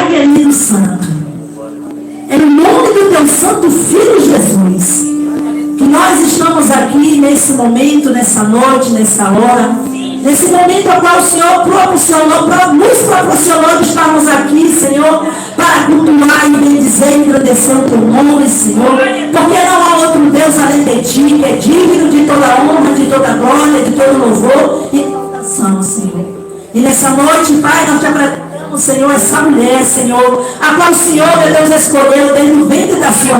Pai querido santo, em nome do teu santo Filho Jesus, que nós estamos aqui nesse momento, nessa noite, nessa hora, nesse momento ao qual o Senhor nos proporcionou de estarmos aqui, Senhor, para cultuar e bendizer e engrandecer o teu nome, Senhor, porque não há outro Deus além de ti, que é digno de toda honra, de toda glória, de todo louvor e toda ação, Senhor. E nessa noite, Pai, nós te apresentamos, Senhor, essa mulher, Senhor, a qual o Senhor, meu Deus, escolheu desde o ventre da sua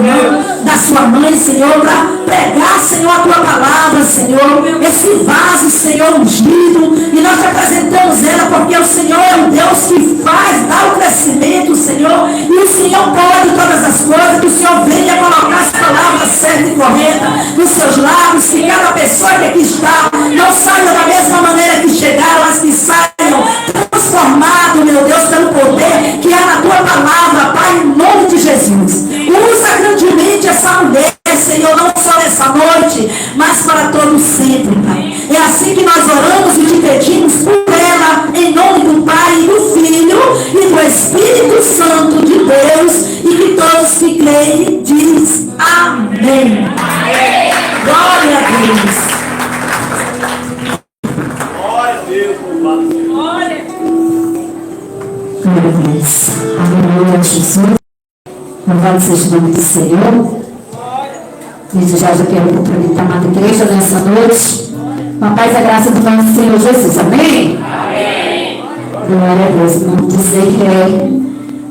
mãe, Senhor, para pregar, Senhor, a tua palavra, Senhor, esse vaso, Senhor, ungido, e nós te apresentamos ela, porque o Senhor é um Deus que dá o crescimento, Senhor, e o Senhor pode todas as coisas, que o Senhor venha colocar as palavras certas e corretas nos seus lábios, que cada pessoa que aqui está não saia da mesma maneira que chegaram, mas que saiam transformado, meu Deus, pelo poder que há na tua palavra, Pai, em nome de Jesus. Usa grandemente essa mulher, Senhor, não só nessa noite, mas para todo sempre, Pai. É assim que nós oramos e te pedimos por ela, em nome do Pai, e do Filho e do Espírito Santo de Deus, e que todos que creem diz amém. Amém. Glória a Deus. Glória a Deus, louvado. Glória a Deus. Aleluia, Jesus. Louvado seja o nome do Senhor. Desde já quero cumprimentar a amada igreja nessa noite. Com a paz e a graça do nosso Senhor Jesus. Amém? Amém. Glória a Deus. Vamos dizer que é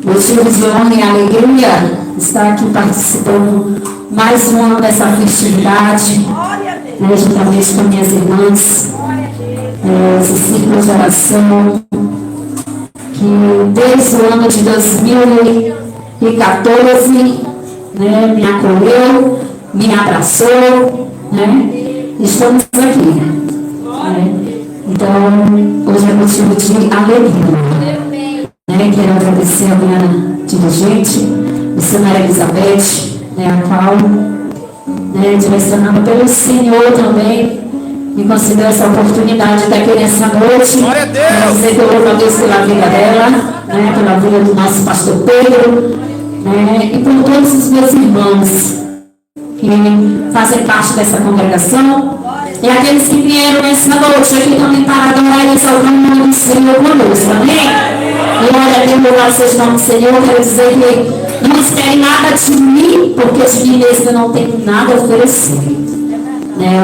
motivo de honra e alegria estar aqui participando mais um ano dessa festividade. Juntamente com minhas irmãs. Esse círculo de oração que desde o ano de 2014 me acolheu, me abraçou, estamos aqui. Então, hoje é motivo de alegria. Quero agradecer a minha dirigente, missionária Elizabeth, a qual, direcionada pelo Senhor também, me concedeu essa oportunidade de estar aqui nessa noite. Glória a Deus! Dizer que eu louvo a Deus pela vida dela, pela vida do nosso pastor Pedro, e por todos os meus irmãos que fazem parte dessa congregação, e aqueles que vieram nessa noite aqui também para adorar e exaltar o nome do Senhor conosco, amém? Glória a Deus, louvado seja o nome do Senhor. Quero dizer que não esperem nada de mim, porque de mim mesmo eu não tenho nada a oferecer.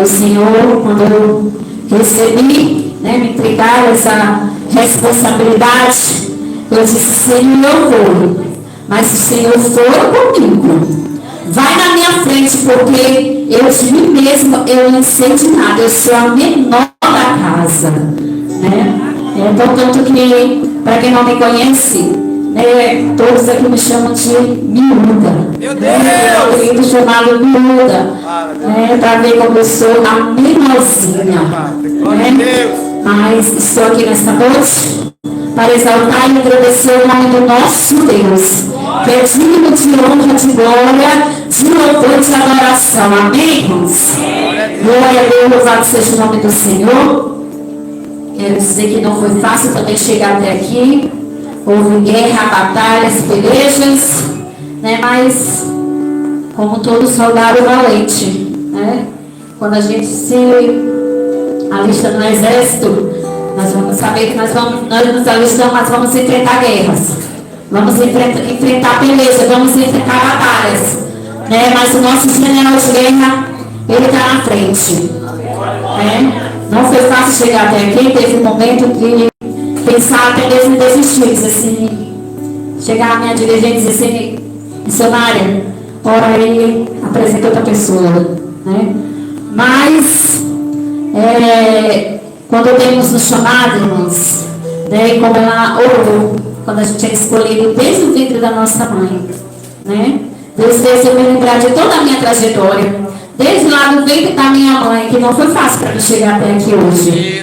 O Senhor, quando eu recebi, me entregaram essa responsabilidade, eu disse, Senhor, eu vou, mas se o Senhor for comigo, vai na minha frente, porque eu de mim mesmo, eu não sei de nada, eu sou a menor da casa, portanto que, para quem não me conhece, todos aqui me chamam de miúda. Meu Deus! Eu chamado miúda. Para ver como eu sou a menorzinha. Mas estou aqui nesta noite para exaltar e agradecer o nome do nosso Deus, que é digno de honra, de glória, de louvor, de adoração. Amém, irmãos? Glória a Deus, louvado seja o nome do Senhor. Quero dizer que não foi fácil também chegar até aqui. Houve guerra, batalhas, pelejas, mas como todo soldado valente, quando a gente se alista no exército, nós vamos saber que nós nos alistamos, mas vamos enfrentar guerras, vamos enfrentar pelejas, vamos enfrentar batalhas, mas o nosso general de guerra, ele está na frente. Não foi fácil chegar até aqui, teve um momento que pensar até mesmo em desistir, assim, chegar a minha dirigente e dizer assim, missionária, ora aí, apresenta outra pessoa, mas quando Deus nos chamado, irmãos, e como ela orou, quando a gente é escolhido desde o ventre da nossa mãe, Deus fez eu me lembrar de toda a minha trajetória, desde lá do ventre da minha mãe, que não foi fácil para mim chegar até aqui hoje.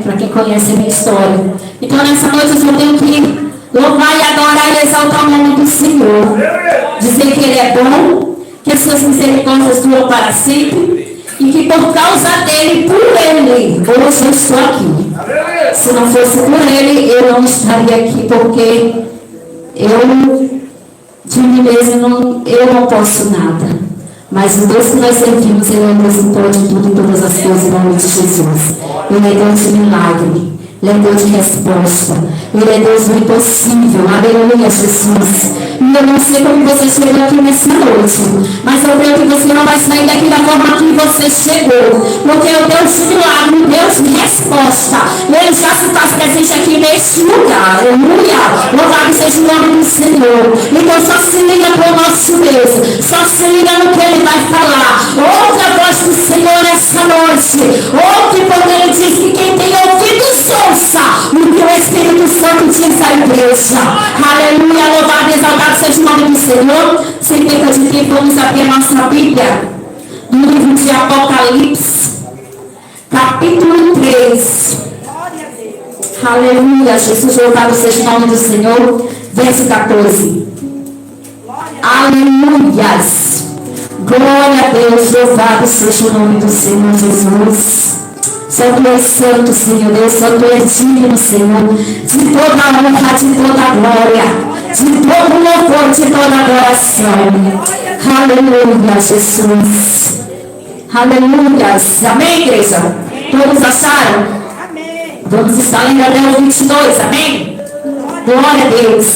Para quem conhece a minha história. Então nessa noite eu só tenho que louvar e adorar e exaltar o nome do Senhor, dizer que Ele é bom, que as suas misericórdias duram para sempre, e que por causa dele, por Ele, hoje eu estou aqui. Se não fosse por Ele, eu não estaria aqui, porque de mim mesmo, eu não posso nada. Mas o Deus que nós servimos, Ele é Deus que pode tudo e todas as coisas em nome de Jesus. Ele é Deus de milagre. Ele é Deus de resposta. Ele é Deus do impossível. Aleluia, Jesus. E eu não sei como você chegou aqui nessa noite, mas eu creio que você não vai sair daqui da forma que você chegou. Porque o Deus de milagre, o Deus de resposta, Ele já se faz presente aqui neste lugar. Aleluia. Louvado seja o nome do Senhor. Então só se liga para o nosso Deus. Só se liga no que Ele vai falar. Ouve a voz do Senhor nessa noite. Ouve porque Ele diz que quem tem ouvidos ouça o que o Espírito Santo diz à igreja. Aleluia. Louvado e exaltado seja o nome do Senhor. Sem perda de tempo, vamos abrir a nossa Bíblia no livro de Apocalipse, capítulo 3. Aleluia, Jesus, louvado seja o nome do Senhor. Verso 14. Aleluias. Glória a Deus, louvado seja o nome do Senhor Jesus. Santo é santo, Senhor Deus, santo é digno, Senhor, de toda a honra, de toda a glória, de todo o louvor, de toda a adoração. Aleluia, Jesus. Aleluia. Amém, igreja? Todos acharam? Amém. Vamos estar lendo até o 22, amém? Glória a Deus.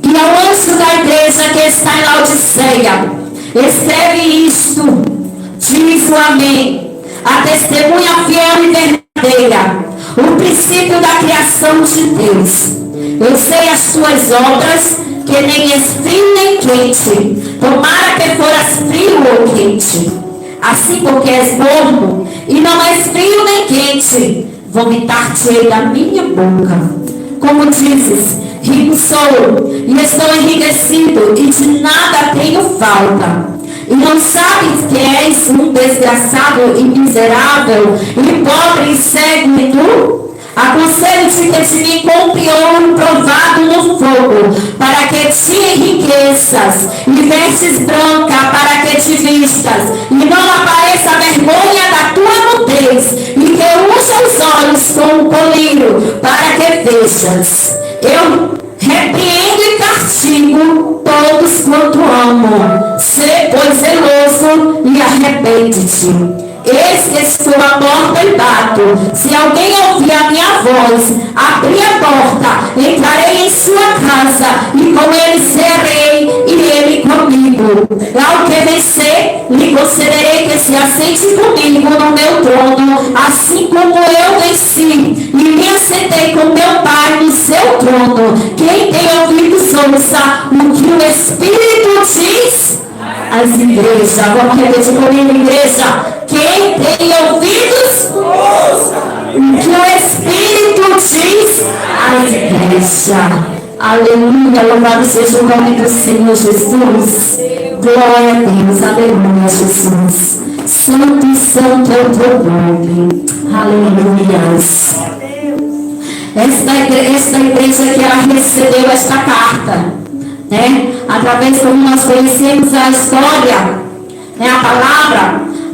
E ao anjo da igreja que está em Laodiceia, escreve isto, diz o amém. A testemunha fiel e verdadeira, o princípio da criação de Deus. Eu sei as tuas obras, que nem és frio nem quente. Tomara que foras frio ou quente. Assim porque és morno, e não és frio nem quente, vomitar-te-ei da minha boca. Como dizes, rico sou, e estou enriquecido, e de nada tenho falta. E não sabes que és um desgraçado e miserável, e pobre e cego e nu? Aconselho-te que de mim compre ouro provado no fogo, para que te enriqueças, e vestes branca, para que te vistas, e não apareça a vergonha da tua nudez, e que usa os olhos como colírio, para que vejas. Eu repreendo e castigo todos quanto amo. Sê, pois, zeloso e arrepende-te. Eis que estou à porta e bato. Se alguém ouvir a minha voz, abrir a porta, entrarei em sua casa, e com ele serei, e ele comigo. Ao que vencer, lhe concederei que se assente comigo no meu trono, assim como eu venci, e me assentei com meu Pai no seu trono. Quem tem ouvidos, ouça o que o Espírito diz às igrejas. Vamos repetir comigo, igreja. Quem tem ouvidos, ouça o que o Espírito diz às igrejas. Aleluia, louvado seja o nome do Senhor Jesus. Glória a Deus, aleluia, Jesus. Santo, santo é o teu nome. Aleluia. Esta igreja que ela recebeu esta carta, né? Através como nós conhecemos a história, né? A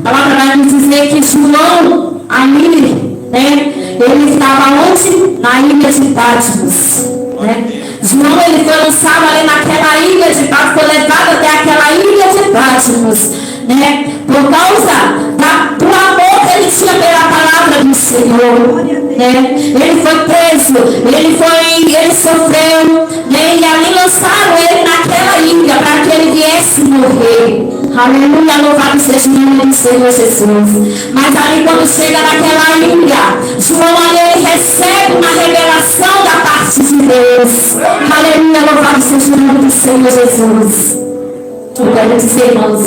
palavra vai nos dizer que João, ali, né? Ele estava onde? Na ilha de Patmos, né? João, ele foi lançado ali naquela ilha de Patmos, foi levado até aquela ilha de Patmos, né? Por causa do amor que ele tinha pela palavra do Senhor, né? Ele foi preso, ele sofreu, né? E ali lançaram ele naquela ilha para que ele viesse morrer. Aleluia, louvado seja o nome do Senhor Jesus. Mas ali quando chega naquela ilha, João ali ele recebe uma revelação da parte de Deus. Aleluia, louvado seja o nome do Senhor Jesus. Eu quero dizer, irmãos,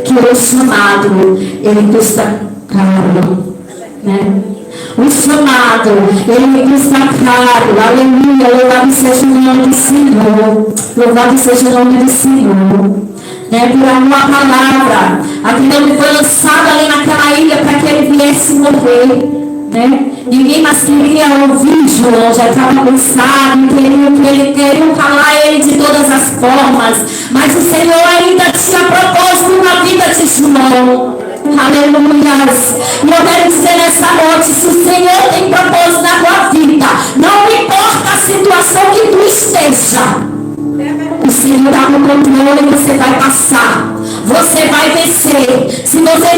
que o chamado, ele custa caro, né? O chamado, ele custa caro. Aleluia, louvado seja o nome do Senhor. Louvado seja o nome do Senhor. Né, por uma palavra, aquele foi lançado ali naquela ilha para que ele viesse morrer, né? Ninguém mais queria ouvir João, já estava cansado, queriam calar ele de todas as formas, mas o Senhor ainda tinha propósito na vida de João. Aleluia. E eu quero dizer nessa noite, se o Senhor tem propósito na tua vida, não importa a situação que tu igreja. O Senhor está no controle e você vai passar. Você vai vencer. Se você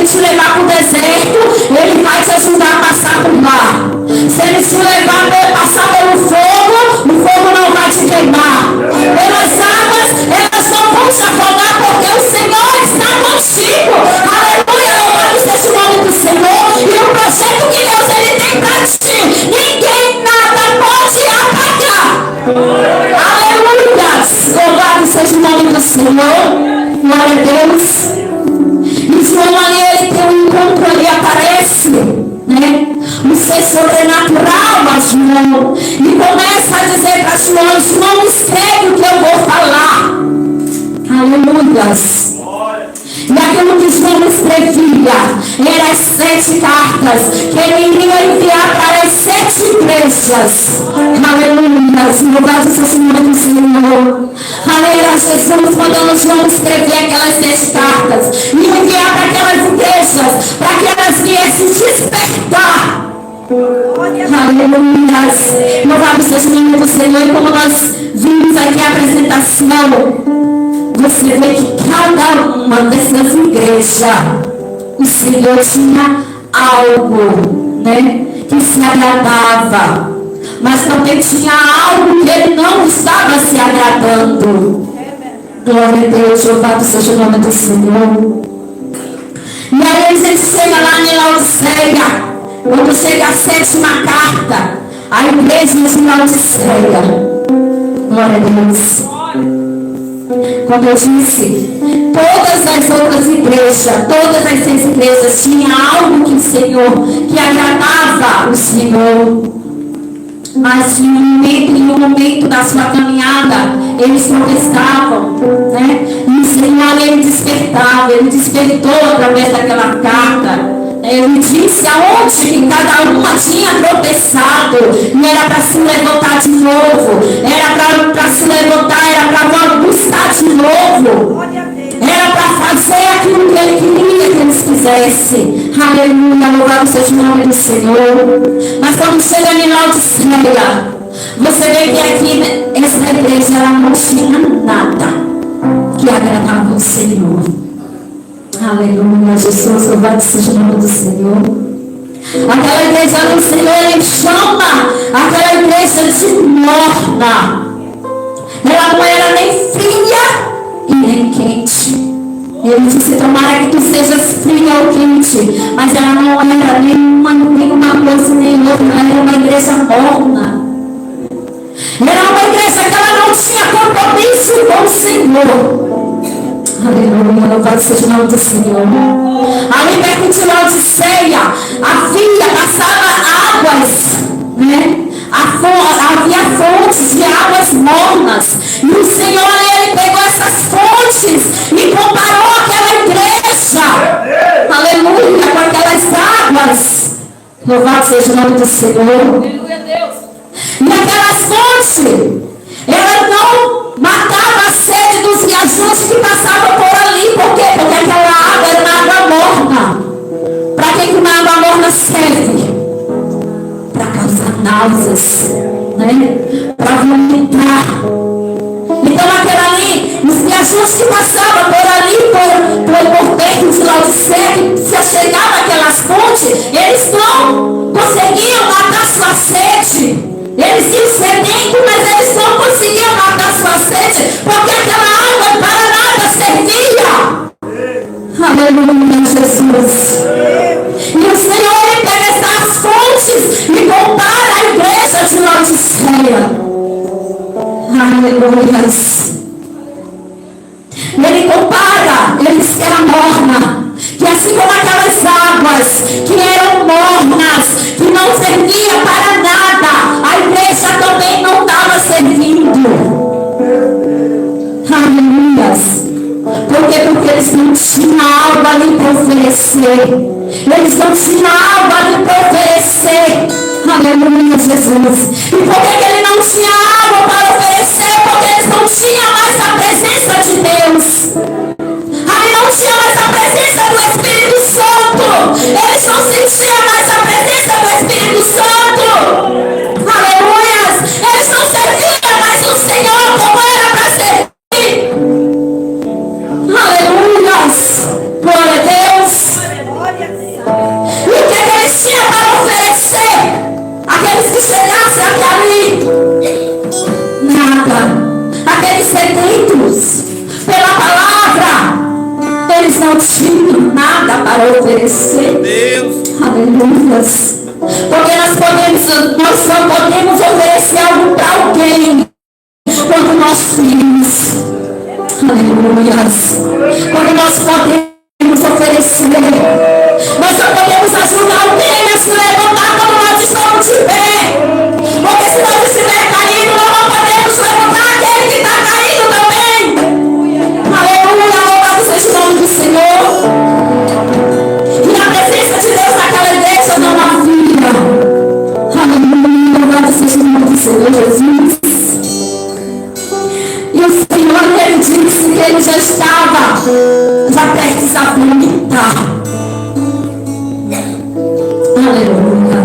te levar para o deserto, Ele vai te ajudar a passar por lá. Se Ele te levar para passar pelo fogo, o fogo não vai te queimar. Pelas águas, elas não vão te afogar, porque o Senhor está contigo. Aleluia, louvado seja o nome do Senhor. E o projeto que Deus Ele tem para ti, ninguém nada pode apagar. Aleluia, louvado seja o nome do Senhor. Glória a Deus. E João ali, ele tem um encontro ali, aparece, né? Um ser sobrenatural a João. E começa a dizer para João: João, escreve o que eu vou falar. Aleluia. E aquilo que João escrevia eram as 7 cartas que ele iria enviar para as 7 igrejas. Aleluia. Louvado seja o nome do Senhor. Aleluia. Jesus mandando João escrever aquelas 7 cartas e enviar para aquelas igrejas, para que elas viessem despertar. Aleluia. Louvado seja o nome do Senhor. E como nós vimos aqui a apresentação, você vê que cada uma dessas igrejas, o Senhor tinha algo, né, que se agradava, mas também tinha algo que Ele não estava se agradando. Glória a Deus, louvado seja o nome do Senhor. E aí a gente chega lá em Laodiceia, quando chega a 7ª carta, a igreja de Laodiceia. Glória a Deus. Quando eu disse, todas as outras igrejas, todas as 6 igrejas tinham algo que o Senhor, que agradava o Senhor. Mas em um momento da sua caminhada, eles protestavam, né? E o Senhor, Ele despertava, Ele despertou através daquela carta. Ele disse aonde que cada uma tinha tropeçado, e era para se levantar de novo, era para se levantar, era para buscar de novo, era para fazer aquilo que Ele queria que eles fizessem. Aleluia, louvado seja o nome do Senhor. Mas quando chega em Laodiceia, você vê que aqui essa igreja ela não tinha nada que agradava ao Senhor. Aleluia, Jesus, louvado seja o nome do Senhor. Aquela igreja do Senhor, Ele chama aquela igreja de morna. Ela não era nem fria e nem quente. Ele disse: tomara que tu sejas fria ou quente. Mas ela não era nenhuma coisa nem outra. Ela era uma igreja morna. Era uma igreja que ela não tinha compromisso com o Senhor. Aleluia, louvado seja o nome do Senhor. Ali perto de Laodiceia passava águas, né? Havia fontes de águas mornas. E o Senhor, Ele pegou essas fontes e comparou aquela igreja, aleluia, com aquelas águas. Louvado seja o nome do Senhor. Aleluia, Deus. E aquelas fontes, ela não matava a sede dos viajantes que passavam por ali. Por quê? Porque aquela água era uma água morna. Para que uma água morna serve? Para causar náuseas, né? Para vomitar. Então aquela ali, os viajantes que passavam por ali, por perto de Laodiceia, que se chegavam aquelas fontes, eles não conseguiam matar sua sede. Eles iam sedentos, mas eles não conseguiam matar sua sede, porque aquela água para nada servia. Aleluia, Jesus. E o Senhor, Ele pega essas fontes e compara a igreja de Laodiceia. Aleluia. Ele compara, ele diz que era morna. Que assim como aquelas águas que eram mornas, que não servia para nada, a igreja também não estava servindo. Aleluia. Por quê? Porque eles não tinham algo ali para oferecer. Eles não tinham algo ali para oferecer. Aleluia, Jesus. E por que ele não tinha algo para oferecer? Porque eles não tinham mais a presença de Deus. Aí não tinha mais a presença do Espírito Santo. Eles não sentiam mais a presença do Espírito Santo. Aleluia. Eles não serviam mais o Senhor. Quando nós podemos oferecer, nós só podemos ajudar alguém a se levantar quando nós estamos de pé. Porque se nós estiver caído, nós não podemos levantar aquele que está caído também. Aleluia, louvado seja o nome do Senhor. E a presença de Deus naquela igreja não havia. Aleluia, louvado seja o nome do Senhor Jesus. E o Senhor, ele disse que ele já estava prestes a vomitar. Aleluia.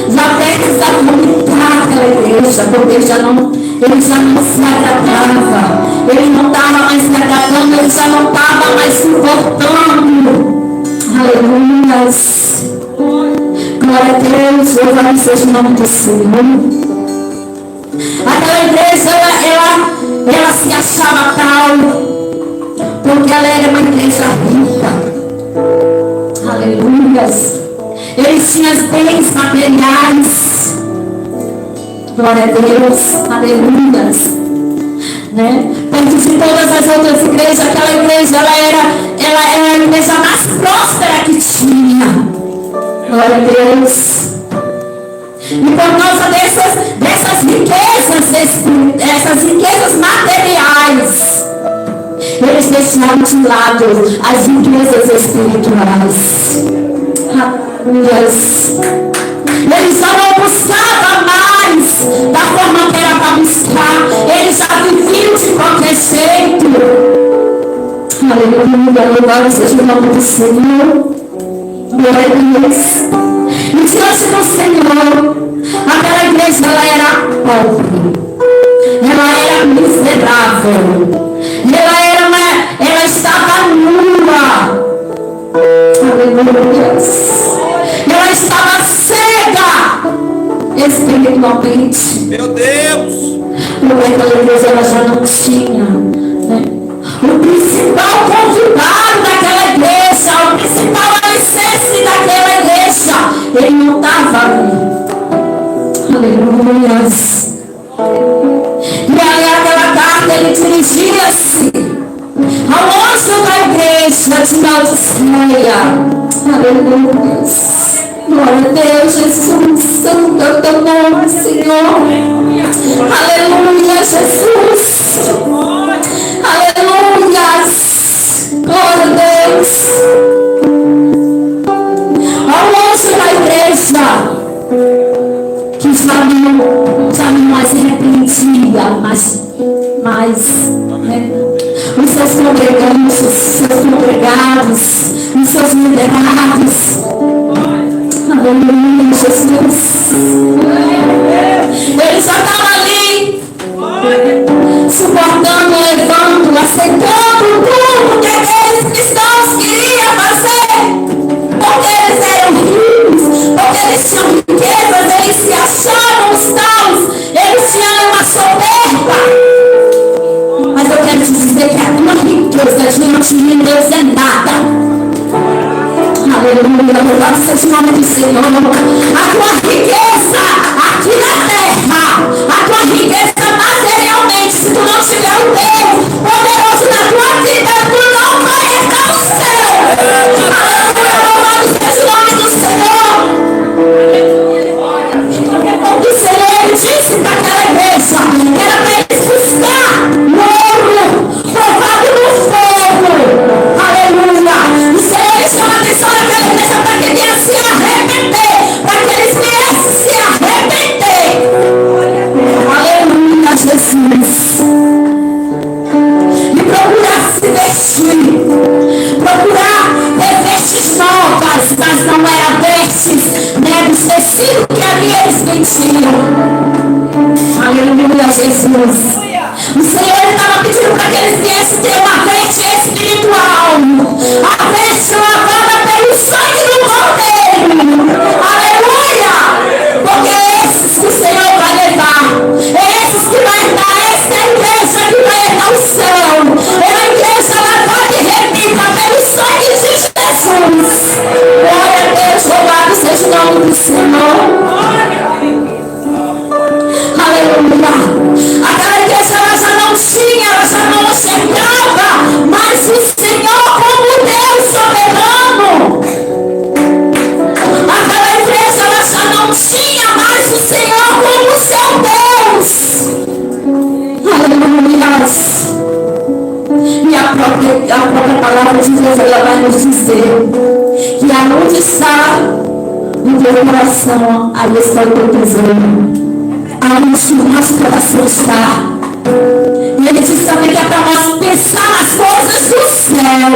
Já prestes a vomitar aquela igreja, porque ele já não se agradava. Ele não estava mais se agradando, ele já não estava mais se importando. Aleluia. Glória a Deus, louvado seja o nome do Senhor. Aquela igreja, ela se achava tal, porque ela era uma igreja rica. Aleluia. Eles tinham bens materiais. Glória a Deus. Aleluia. Né? Perto de todas as outras igrejas, aquela igreja, ela era a igreja mais próspera que tinha. Glória a Deus. E por causa dessas riquezas materiais, eles deixaram de lado as riquezas espirituais. Eles já não buscavam mais da forma que era para buscar. Eles já viviam de qualquer jeito. Aleluia, louvado seja o nome do Senhor. Glória a Deus. E diante do Senhor, aquela igreja, ela era pobre, ela era miserável, ela estava nua. Aleluia. Ela estava cega espiritualmente. Meu Deus! Porque aquela igreja, ela já não tinha, né? O principal convidado daquela igreja, o principal alicerce daquela igreja, ele não estava ali. Aleluia. E aí aquela carta, ele dirigia-se ao anjo da igreja de Laodiceia. Aleluia. Glória a Deus, Jesus, santo é o teu nome, Senhor. Aleluia, Jesus. Aleluia. Glória a Deus. Ao anjo da igreja, que já não mais repreendia, mas né, os seus congregados, os seus liderados. Aleluia, Jesus. Ele já estava ali, suportando, levando, aceitando tudo que aqueles cristãos queriam fazer, porque eles eram ricos, porque eles tinham riquezas, eles se achavam os taus, eles tinham uma soberba. Mas eu quero te dizer que a tua riqueza diante de Deus é nada. Aleluia, louvado seja o nome do Senhor. A tua riqueza aqui na terra, a tua riqueza materialmente, se tu não tiver o Deus poderoso na tua vida, tu não vai entrar no céu. Aleluia, louvado seja o nome do Senhor. O Senhor, ele disse para aquela igreja que era para eles buscar o ouro provado no fogo. Aleluia. O Senhor, ele chama a atenção daquela igreja para que viesse se arrepender, para que eles viessem se arrepender. Aleluia, Jesus. E procurar se vestir, procurar ter vestes novas, mas não era vestes, né, dos tecidos que ali eles vendiam. Aleluia, Jesus. O Senhor estava pedindo para que eles viessem ter uma veste espiritual, a veste lavada pelo sangue do Cordeiro. Aleluia! Porque é esses que o Senhor vai levar, é esses que vai dar, esta é a igreja que vai herdar o céu, é a igreja lavada e remida pelo sangue de Jesus. Glória a Deus, louvado seja o nome do Senhor. Aleluia. Aquela igreja, ela já não tinha, ela já não enxergava palavra de Deus ela vai nos dizer que aonde está o teu coração, aí está o teu tesouro. Aonde o nosso coração está. E ele diz também que é para nós pensar nas coisas do céu.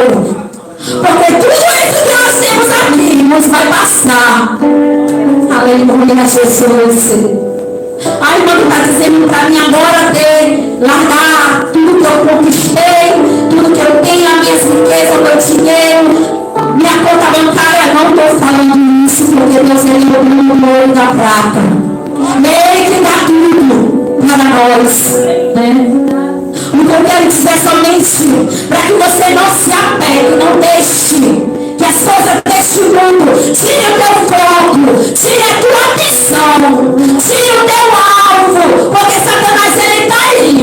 Porque tudo isso que nós temos aqui nos vai passar. Aleluia, Jesus. A irmã está dizendo para mim agora de largar tudo que eu conquistei, tudo que eu tenho, as minhas riquezas, meu dinheiro, minha conta bancária. Não estou falando isso porque Deus é o ouro da prata. Ele que dá tudo para nós, né? O que eu quero dizer somente para que você não se apegue, não deixe que as coisas deste mundo tire o teu foco, tire a tua missão, tire o teu alvo, porque Satanás ele está aí.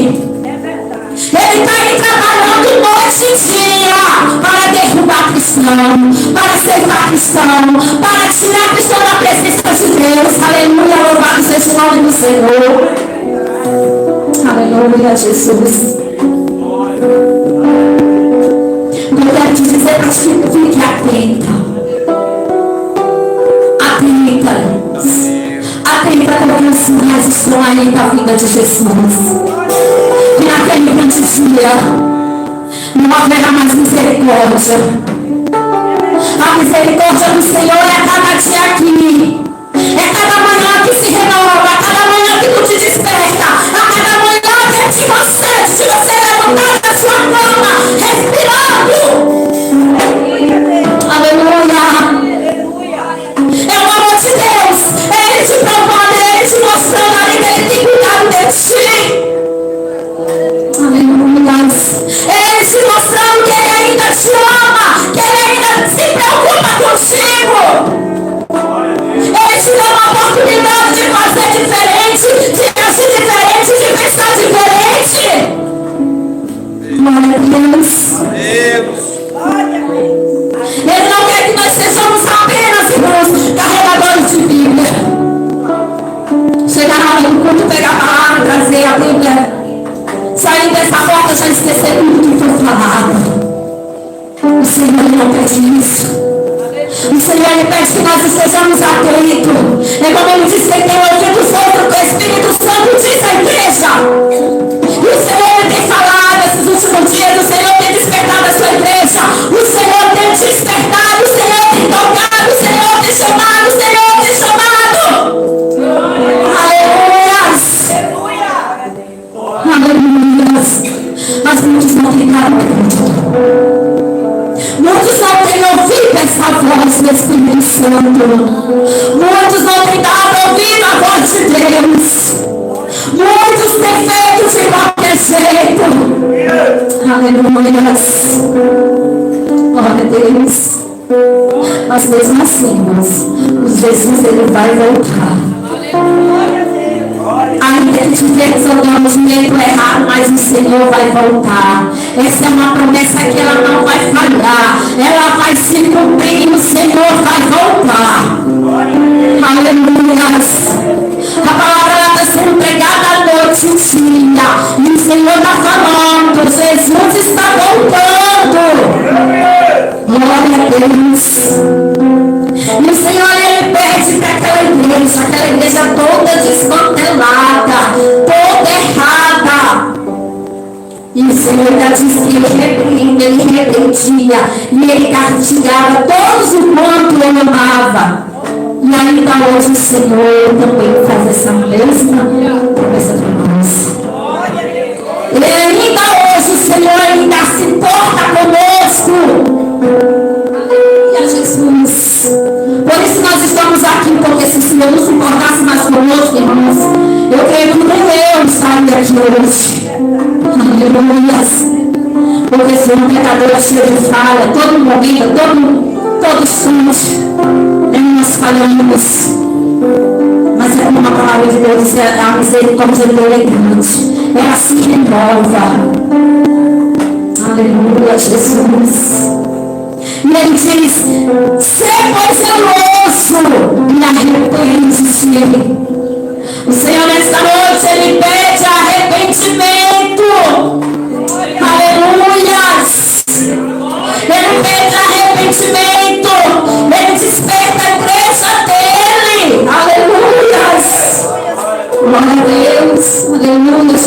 Ele está aí trabalhando noite e dia para derrubar cristão, para ceifar cristão, para tirar cristão da presença de Deus. Aleluia, louvado seja o nome do Senhor. Aleluia, Jesus. Eu quero te dizer para ti, fique atenta. Atenta porque os sinais estão aí da vida de Jesus. E naquele grande dia não haverá mais misericórdia. A misericórdia do Senhor é cada dia aqui. É cada manhã que se renova, cada manhã que tu te desperta, a cada manhã que te concede de você levantar da sua cama, respirando. Aleluia. É o amor de Deus. É Ele te provando, é Ele te mostrando ali que Ele tem cuidado de ti. Aleluia. É Ele te mostrando que Ele ainda te ama, que Ele ainda se preocupa contigo. Ele te dá uma oportunidade de fazer diferente, de agir diferente, de pensar diferente. Glória a Deus. Ele não quer que nós sejamos apenas, irmãos, carregadores de Bíblia. Chegar lá no culto, pegar a palavra, trazer a Bíblia, sair dessa porta já esquecer tudo que foi falado. O Senhor não pede isso. O Senhor ele pede que nós estejamos atentos. É como ele disse que tem ouvido solto que o Espírito Santo diz à igreja. E o Senhor ele tem falado esses últimos dias. O Senhor tem despertado a sua igreja. O Senhor tem despertado. O Senhor tem tocado. O Senhor tem chamado. O Senhor tem chamado. Aleluia. Aleluia. Mas muitos não têm dado. Muitos não têm ouvido essa voz do Espírito Santo. Muitos não têm dado ouvido a voz de Deus. Muitos têm feito de qualquer jeito. Aleluia. Glória a Deus. Mas mesmo assim, irmãos, o Jesus ele vai voltar. Ainda que tivemos andando no meio errado, mas o Senhor vai voltar. Essa é uma promessa que ela não vai falhar. Ela vai se cumprir e o Senhor vai voltar. Aleluia. A palavra está sendo pregada à noite e dia. E o Senhor está falando. Jesus está voltando. Glória a Deus. E o Senhor ele pede para aquela igreja toda desmantelada, toda errada. E o Senhor já disse que ele repreendia e ele castigava todos o quanto ele amava. E ainda hoje o Senhor também faz essa mesma promessa para nós. E ainda hoje o Senhor ainda se importa conosco. Jesus. Por isso nós estamos aqui, porque se o Senhor não se importasse mais conosco, irmãos, eu creio que nem eu estaria aqui hoje. Aleluia. Porque sou um pecador cheio de falha, todo momento, todo instante, nós falhamos. Mas é como uma palavra de Deus, a misericórdia dele é grande. Ela se renova. Aleluia, Jesus. E ele diz: ser pois zeloso e arrepende-se. O Senhor nesta noite ele pede arrependimento. Aleluia.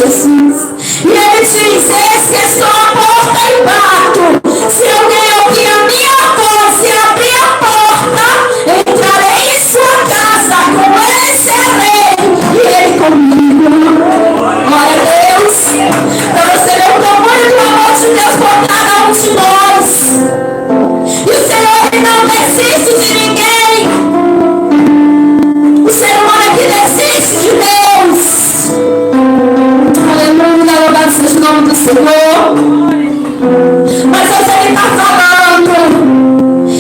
Jesus. E ele diz: eis que estou à porta e bato. Se alguém ouvir a minha voz e abrir a porta, entrarei em sua casa, com ele serei e ele comigo. Glória a Deus. Para você ver o tamanho do amor de Deus por cada um de nós. E o Senhor, ele não desiste de ninguém. O ser humano é que desiste de Deus. Aleluia, louvado seja o nome do Senhor. Mas hoje ele está falando: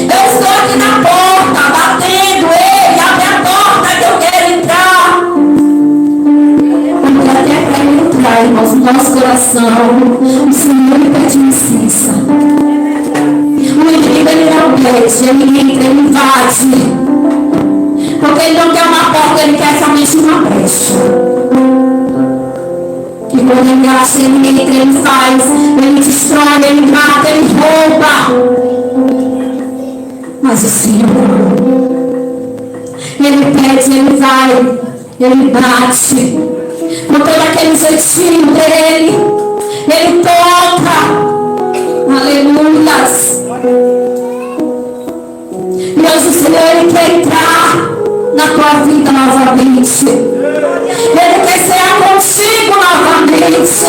eu estou aqui na porta, batendo. Ele abre a porta que eu quero entrar. Porque até para ele entrar, irmãos, no nosso coração, o Senhor ele pede licença. O inimigo ele não pede, ele entra, ele invade. Porque ele não quer uma porta, ele quer somente uma brecha. E quando ele acha, ele entra, ele faz, ele destrói, ele mata, ele rouba. Mas o Senhor, ele pede, ele vai, ele bate. Com todo aquele jeitinho dele, ele toca. Aleluias. E hoje o Senhor, ele quer entrar na tua vida novamente. Ele quer ser contigo novamente.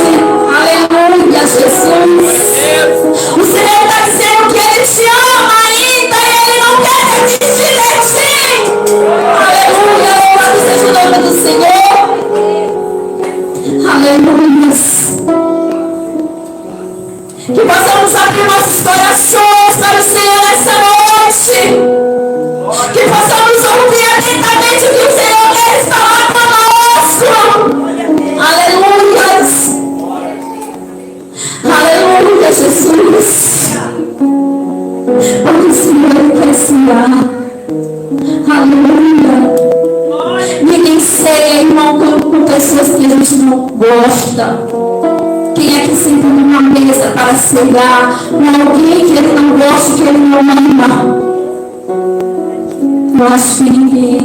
Aleluia, Jesus. O Senhor está dizendo que ele te ama ainda e ele não quer desistir de ti. Aleluia, louvado seja o nome do Senhor. Aleluia. Que possamos abrir nossos corações para o Senhor nessa noite. Que possamos ouvir atentamente o que o Senhor quer falar conosco. Aleluia. Aleluia, Jesus. Porque o Senhor quer ensinar. Aleluia. Ninguém ceia, irmão, com pessoas que a gente não gosta. Quem é que senta numa mesa para ceiar com alguém que ele não gosta, que ele não ama? Eu acho que ninguém.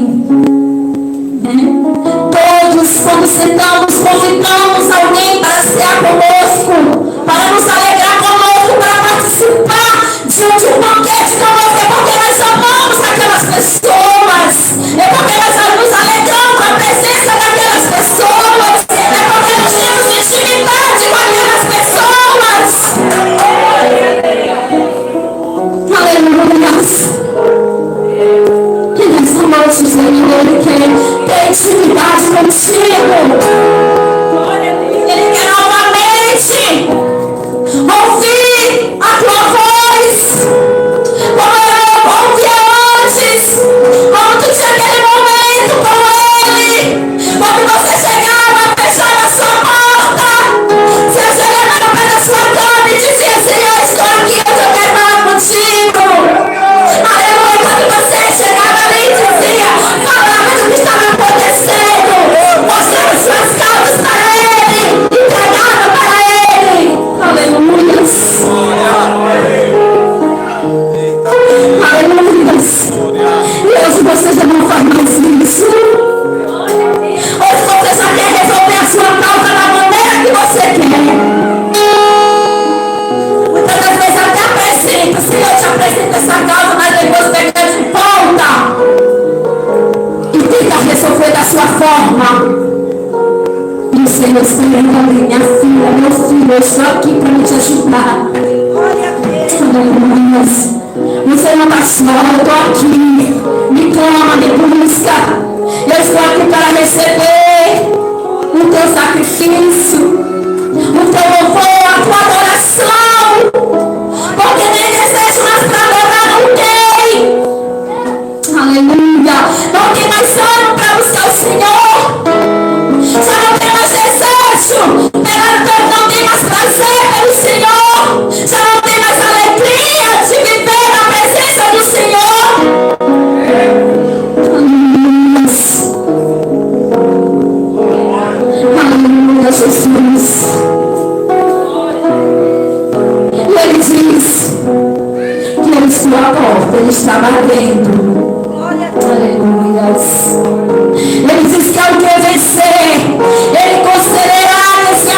Todos, quando sentamos, convidamos alguém para cear conosco, para nos alegrar conosco, para participar de um banquete conosco. É porque nós amamos aquelas pessoas. É porque nós nos alegramos com a presença daquelas pessoas. É porque nós temos intimidade com aquelas pessoas. Aleluia. Que nessa noite o Senhor ele quer ter intimidade contigo. Ele quer novamente ouvir a tua voz, como eu ouvia antes, como tu tinha aquele momento com ele, quando você chegava, fechava a sua porta, você chegava no pé da sua cama e dizia: Senhor, estou aqui, eu quero falar contigo. Aleluia, quando você chegava ali e dizia, falava do que estava acontecendo, mostrava suas causas para ele, entregava para ele. Aleluia. Aleluia. E hoje você já não faz mais isso. Hoje você só quer resolver a sua causa da maneira que você quer. Muitas das vezes até apresenta, Senhor, te apresenta essa causa, mas depois pega de volta e tenta resolver da sua forma. E o Senhor esperando ali: minha filha, meu filho, eu estou aqui para me te ajudar. Aleluia. Você não está só, eu estou aqui. Me clama, me busca. Eu estou aqui para receber o teu sacrifício, o teu louvor, a tua adoração. Porque nem desejo mais para adorar ninguém. Aleluia. Não tem mais ânimo para buscar o Senhor. Já não tem mais desejo. Não tem mais prazer pelo Senhor. Já não tem mais alegria de viver na presença do Senhor. Aleluia, Jesus. E ele diz que ele estou à porta, ele está batendo. Aleluia. Ele diz que ao que vencer, ele concederá nesse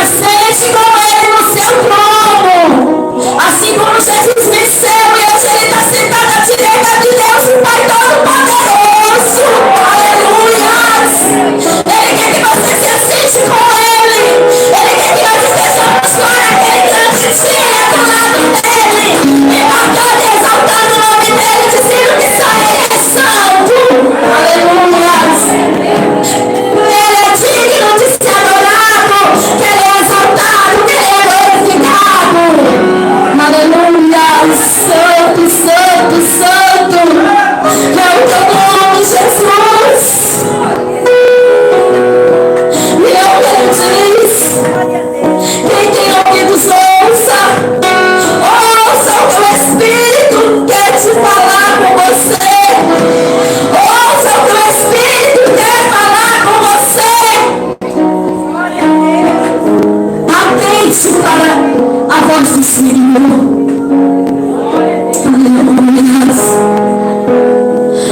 voz do Senhor.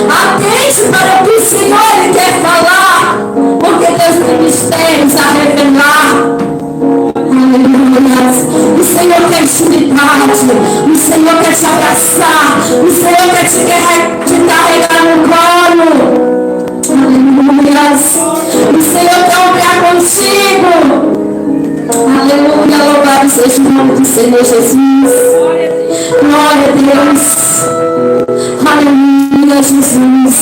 Atente para o que o Senhor Ele quer falar, porque Deus tem mistérios a revelar. Aleluia. O Senhor quer intimidade, o Senhor quer te abraçar, o Senhor quer te carregar no colo. Aleluia. O Senhor quer orar contigo. Aleluia, louvado seja o nome do Senhor Jesus. Glória a Deus. Aleluia, Jesus.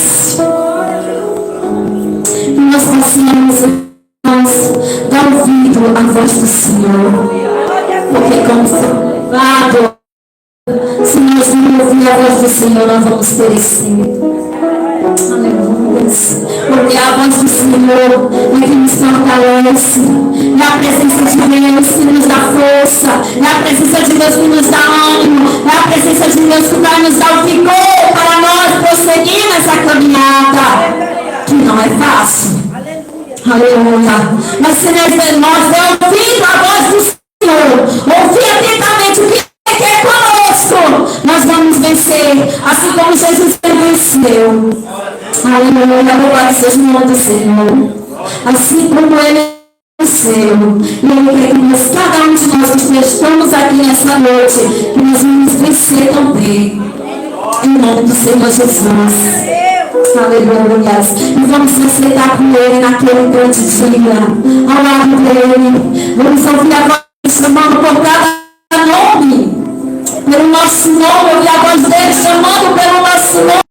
E nós possamos, irmãos, dar ouvido à voz do Senhor. Porque como foi levado, se nós não ouvir a voz do Senhor, nós vamos perecer. Aleluia. Porque a voz do Senhor é que nos fortalece. É a presença de Deus que nos dá força. É a presença de Deus que nos dá ânimo. É a presença de Deus que vai nos dar o vigor para nós prosseguir nessa caminhada. Que não é fácil. Aleluia. Mas se nós ouvindo a voz do Senhor, ouvir atentamente o que Ele quer conosco, nós vamos vencer. Assim como Jesus venceu. Aleluia, louvado seja o nome do Senhor. Assim como Ele venceu. E Ele quer que nós, cada um de nós que estamos aqui nessa noite, que nós vamos vencer também. Em nome do Senhor Jesus. Aleluia. E vamos aceitar com Ele naquele grande dia. Ao lado dEle. Vamos ouvir a voz chamando por cada nome. Pelo nosso nome, ouvir a voz dEle chamando pelo nosso nome.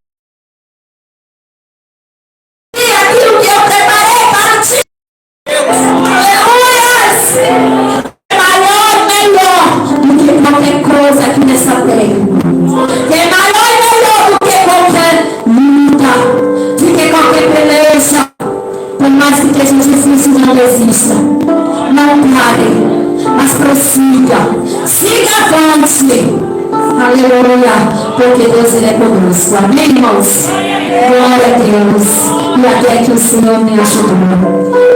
Aqui nessa terra, que é maior e melhor do que qualquer luta, do que qualquer peleja, por mais que esteja difícil, não desista, não pare, mas prossiga, siga avante, aleluia, porque Deus Ele é conosco, amém, irmãos? Glória a Deus, e até que o Senhor me ajudou.